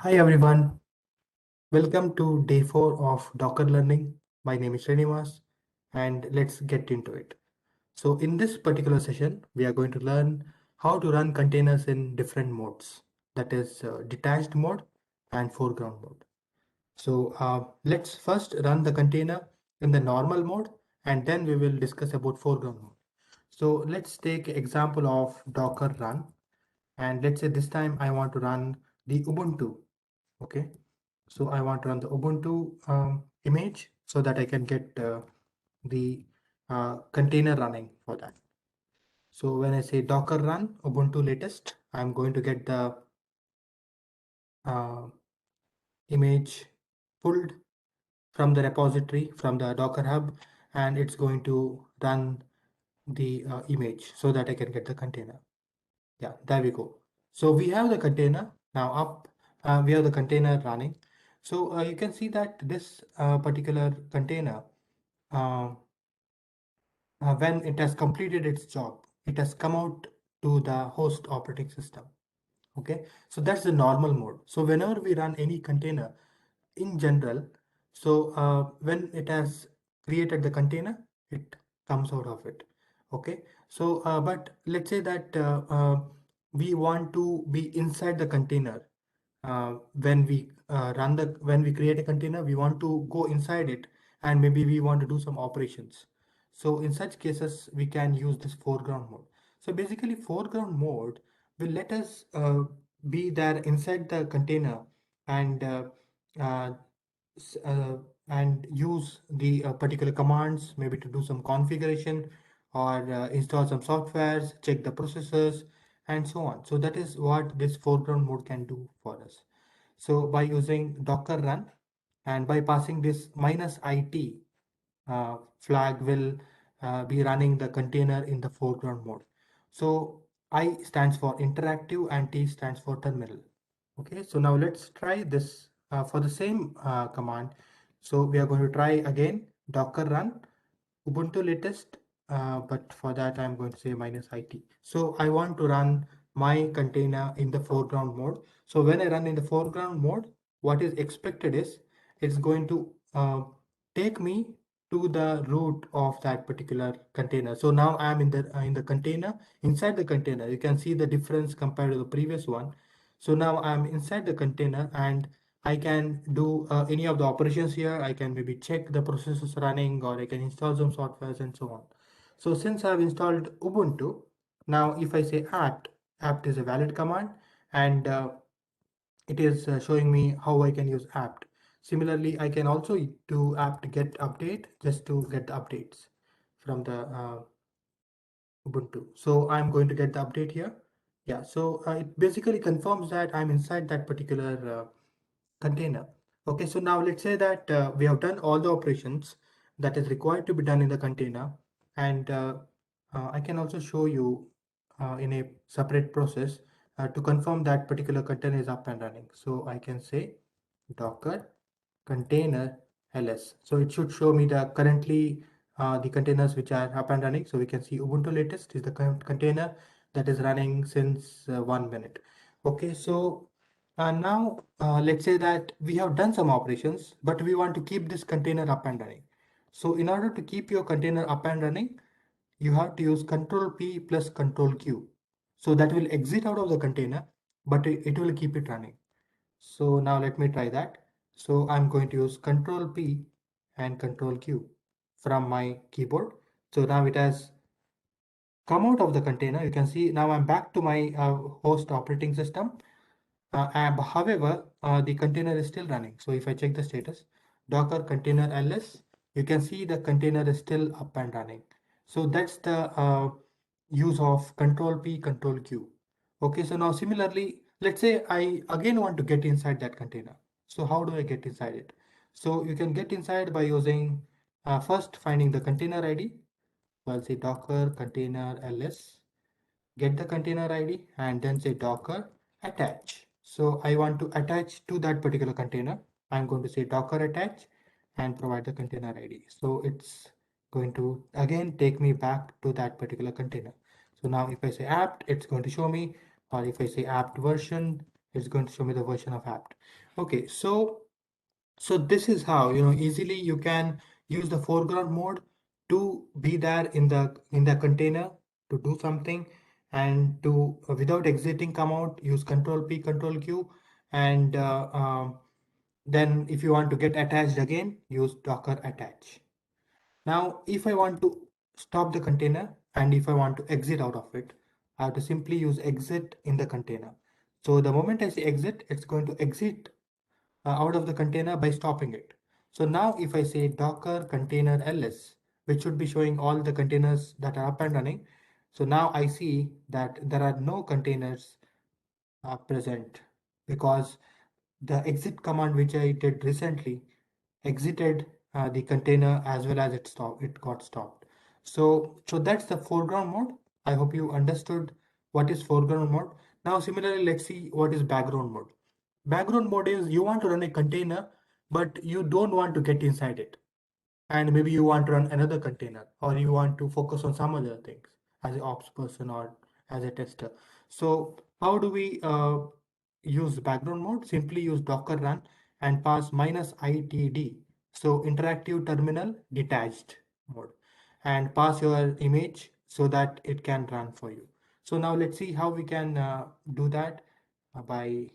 Hi everyone, welcome to day 4 of Docker Learning. My name is Srinivas and let's get into it. So in this particular session, we are going to learn how to run containers in different modes, that is detached mode and foreground mode. So let's first run the container in the normal mode and then we will discuss about foreground mode. So let's take example of Docker run and let's say this time I want to run the Ubuntu. Okay, so I want to run the Ubuntu image so that I can get the container running for that. So when I say Docker run Ubuntu latest, I'm going to get the uh, image pulled from the repository from the Docker Hub, and it's going to run the image so that I can get the container. Yeah, there we go. So we have the container now up. We have the container running. So you can see that this particular container, uh, when it has completed its job, it has come out to the host operating system. Okay, so that's the normal mode. So whenever we run any container in general, so when it has created the container, it comes out of it. Okay, so but let's say that we want to be inside the container. When we when we create a container, we want to go inside it and maybe we want to do some operations. So in such cases, we can use this foreground mode. So basically foreground mode will let us be there inside the container and uh, s- uh, and use the particular commands maybe to do some configuration or install some softwares, check the processors and so on. So that is what this foreground mode can do for us. So by using Docker run and by passing this -it flag will be running the container in the foreground mode. So I stands for interactive and T stands for terminal. Okay, so now let's try this for the same command. So we are going to try again Docker run Ubuntu latest, but for that I'm going to say -it. So I want to run my container in the foreground mode. So when I run in the foreground mode, what is expected is it's going to take me to the root of that particular container. So now I'm in the container. Inside the container, you can see the difference compared to the previous one. So now I'm inside the container and I can do any of the operations here. I can maybe check the processes running or I can install some softwares and so on. So since I've installed Ubuntu, now if I say apt is a valid command and it is showing me how I can use apt. Similarly, I can also do apt get update just to get the updates from the Ubuntu. So I'm going to get the update here. Yeah, so it basically confirms that I'm inside that particular container. Okay, so now let's say that we have done all the operations that is required to be done in the container, and I can also show you in a separate process to confirm that particular container is up and running. So I can say Docker container ls. So it should show me the currently the containers which are up and running. So we can see Ubuntu latest is the current container that is running since 1 minute. Okay, so now let's say that we have done some operations, but we want to keep this container up and running. So in order to keep your container up and running, you have to use Control P plus Control Q. So that will exit out of the container, but it will keep it running. So now let me try that. So I'm going to use Control P and Control Q from my keyboard. So now it has come out of the container. You can see now I'm back to my host operating system. However, the container is still running. So if I check the status, Docker container ls, you can see the container is still up and running. So that's the use of Control P, Control Q. Okay, so now similarly, let's say I again want to get inside that container. So how do I get inside it? So you can get inside by using first finding the container ID. So I'll say Docker container ls, get the container ID and then say Docker attach. So I want to attach to that particular container. I'm going to say Docker attach and provide the container ID. So it's going to again take me back to that particular container. So now if I say apt, it's going to show me, or if I say apt version, It's going to show me the version of apt. Okay, so this is how, easily you can use the foreground mode to be there in the container to do something, and to without exiting come out, use Control P, Control Q, and then if you want to get attached again, use Docker attach. Now, if I want to stop the container and if I want to exit out of it, I have to simply use exit in the container. So the moment I say exit, it's going to exit out of the container by stopping it. So now if I say Docker container ls, which should be showing all the containers that are up and running. So now I see that there are no containers present, because the exit command which I did recently exited the container as well as it got stopped. So that's the foreground mode. I hope you understood what is foreground mode. Now similarly, let's see what is background mode. Background mode is you want to run a container, but you don't want to get inside it, and maybe you want to run another container, or you want to focus on some other things as an ops person or as a tester. So how do we use background mode? Simply use Docker run and pass -itd, so interactive terminal detached mode, and pass your image so that it can run for you. So now let's see how we can do that by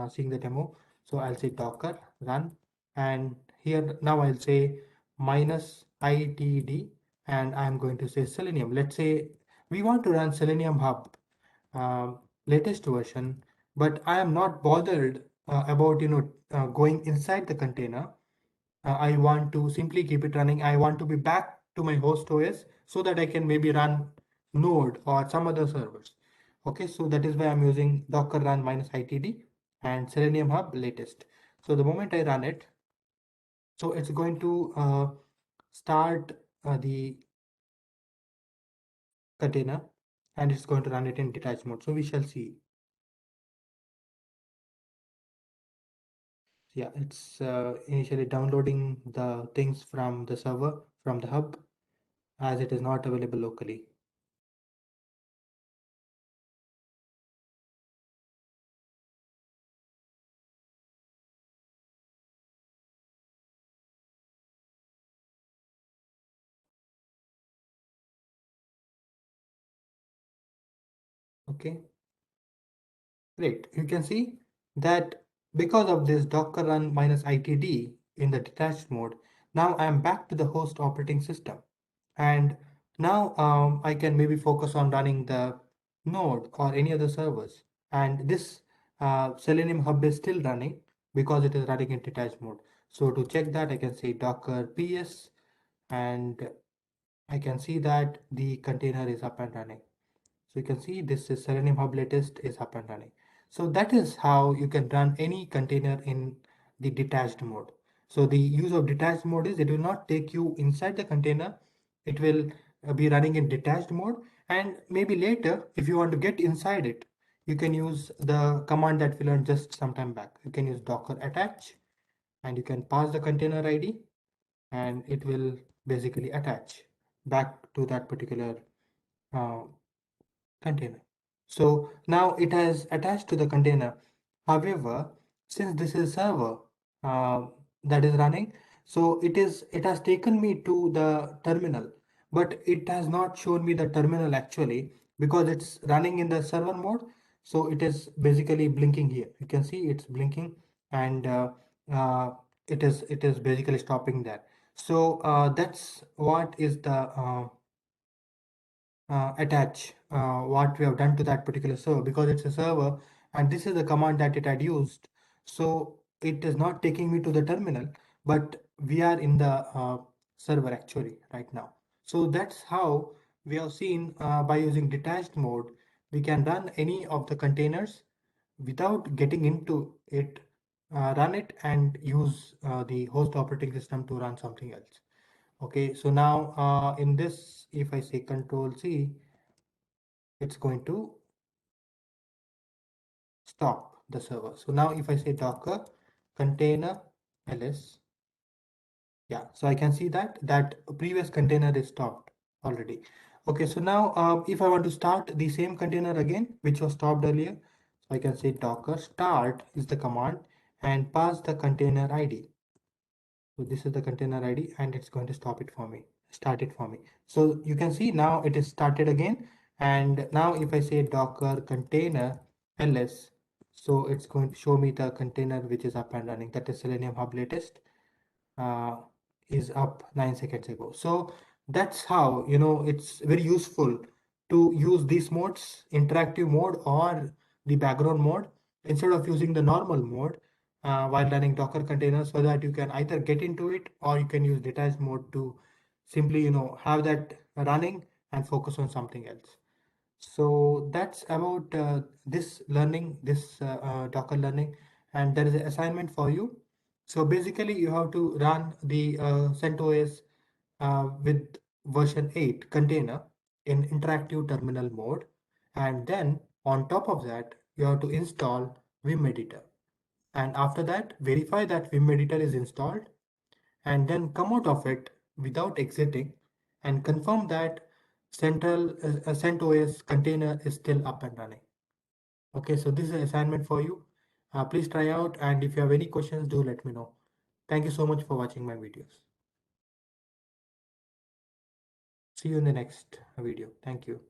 seeing the demo. So I'll say Docker run, and here now I'll say -itd, and I'm going to say Selenium. Let's say we want to run Selenium Hub latest version, but I am not bothered about going inside the container. I want to simply keep it running. I want to be back to my host OS so that I can maybe run Node or some other servers. Okay, so that is why I'm using Docker run -itd and Selenium Hub latest. So the moment I run it, so it's going to start the container, and it's going to run it in detached mode. So we shall see. Yeah, it's initially downloading the things from the server, from the hub, as it is not available locally. Okay. Great. You can see that because of this Docker run -itd in the detached mode, now I'm back to the host operating system. And now I can maybe focus on running the node or any other servers. And this Selenium Hub is still running because it is running in detached mode. So to check that, I can say Docker ps, and I can see that the container is up and running. So you can see this is Selenium Hub latest is up and running. So that is how you can run any container in the detached mode. So the use of detached mode is it will not take you inside the container. It will be running in detached mode. And maybe later, if you want to get inside it, you can use the command that we learned just some time back. You can use Docker attach, and you can pass the container ID, and it will basically attach back to that particular uh, container. So now it has attached to the container. However, since this is server uh, that is running, so it has taken me to the terminal, but it has not shown me the terminal actually because it's running in the server mode. So it is basically blinking here. You can see it's blinking, and uh, it is basically stopping there. So that's what is the attach what we have done to that particular server, because it's a server and this is the command that it had used. So it is not taking me to the terminal, but we are in the server actually right now. So that's how we have seen by using detached mode, we can run any of the containers without getting into it, run it and use the host operating system to run something else. Okay, so now in this, if I say Control C, it's going to stop the server. So now if I say Docker container ls, yeah, so I can see that that previous container is stopped already. Okay, so now if I want to start the same container again, which was stopped earlier, I can say docker start is the command and pass the container ID. So this is the container ID and it's going to start it for me. So you can see now it is started again. And now if I say docker container ls, so it's going to show me the container which is up and running. That is Selenium Hub latest uh, is up 9 seconds ago. So that's how, it's very useful to use these modes, interactive mode or the background mode, instead of using the normal mode while running Docker containers, so that you can either get into it or you can use detached mode to simply, have that running and focus on something else. So that's about this learning, this Docker learning, and there is an assignment for you. So basically, you have to run the CentOS with version 8 container in interactive terminal mode, and then on top of that, you have to install Vim Editor. And after that, verify that Vim Editor is installed, and then come out of it without exiting and confirm that CentOS container is still up and running. Okay, so this is an assignment for you. Please try out, and if you have any questions, do let me know. Thank you so much for watching my videos. See you in the next video. Thank you.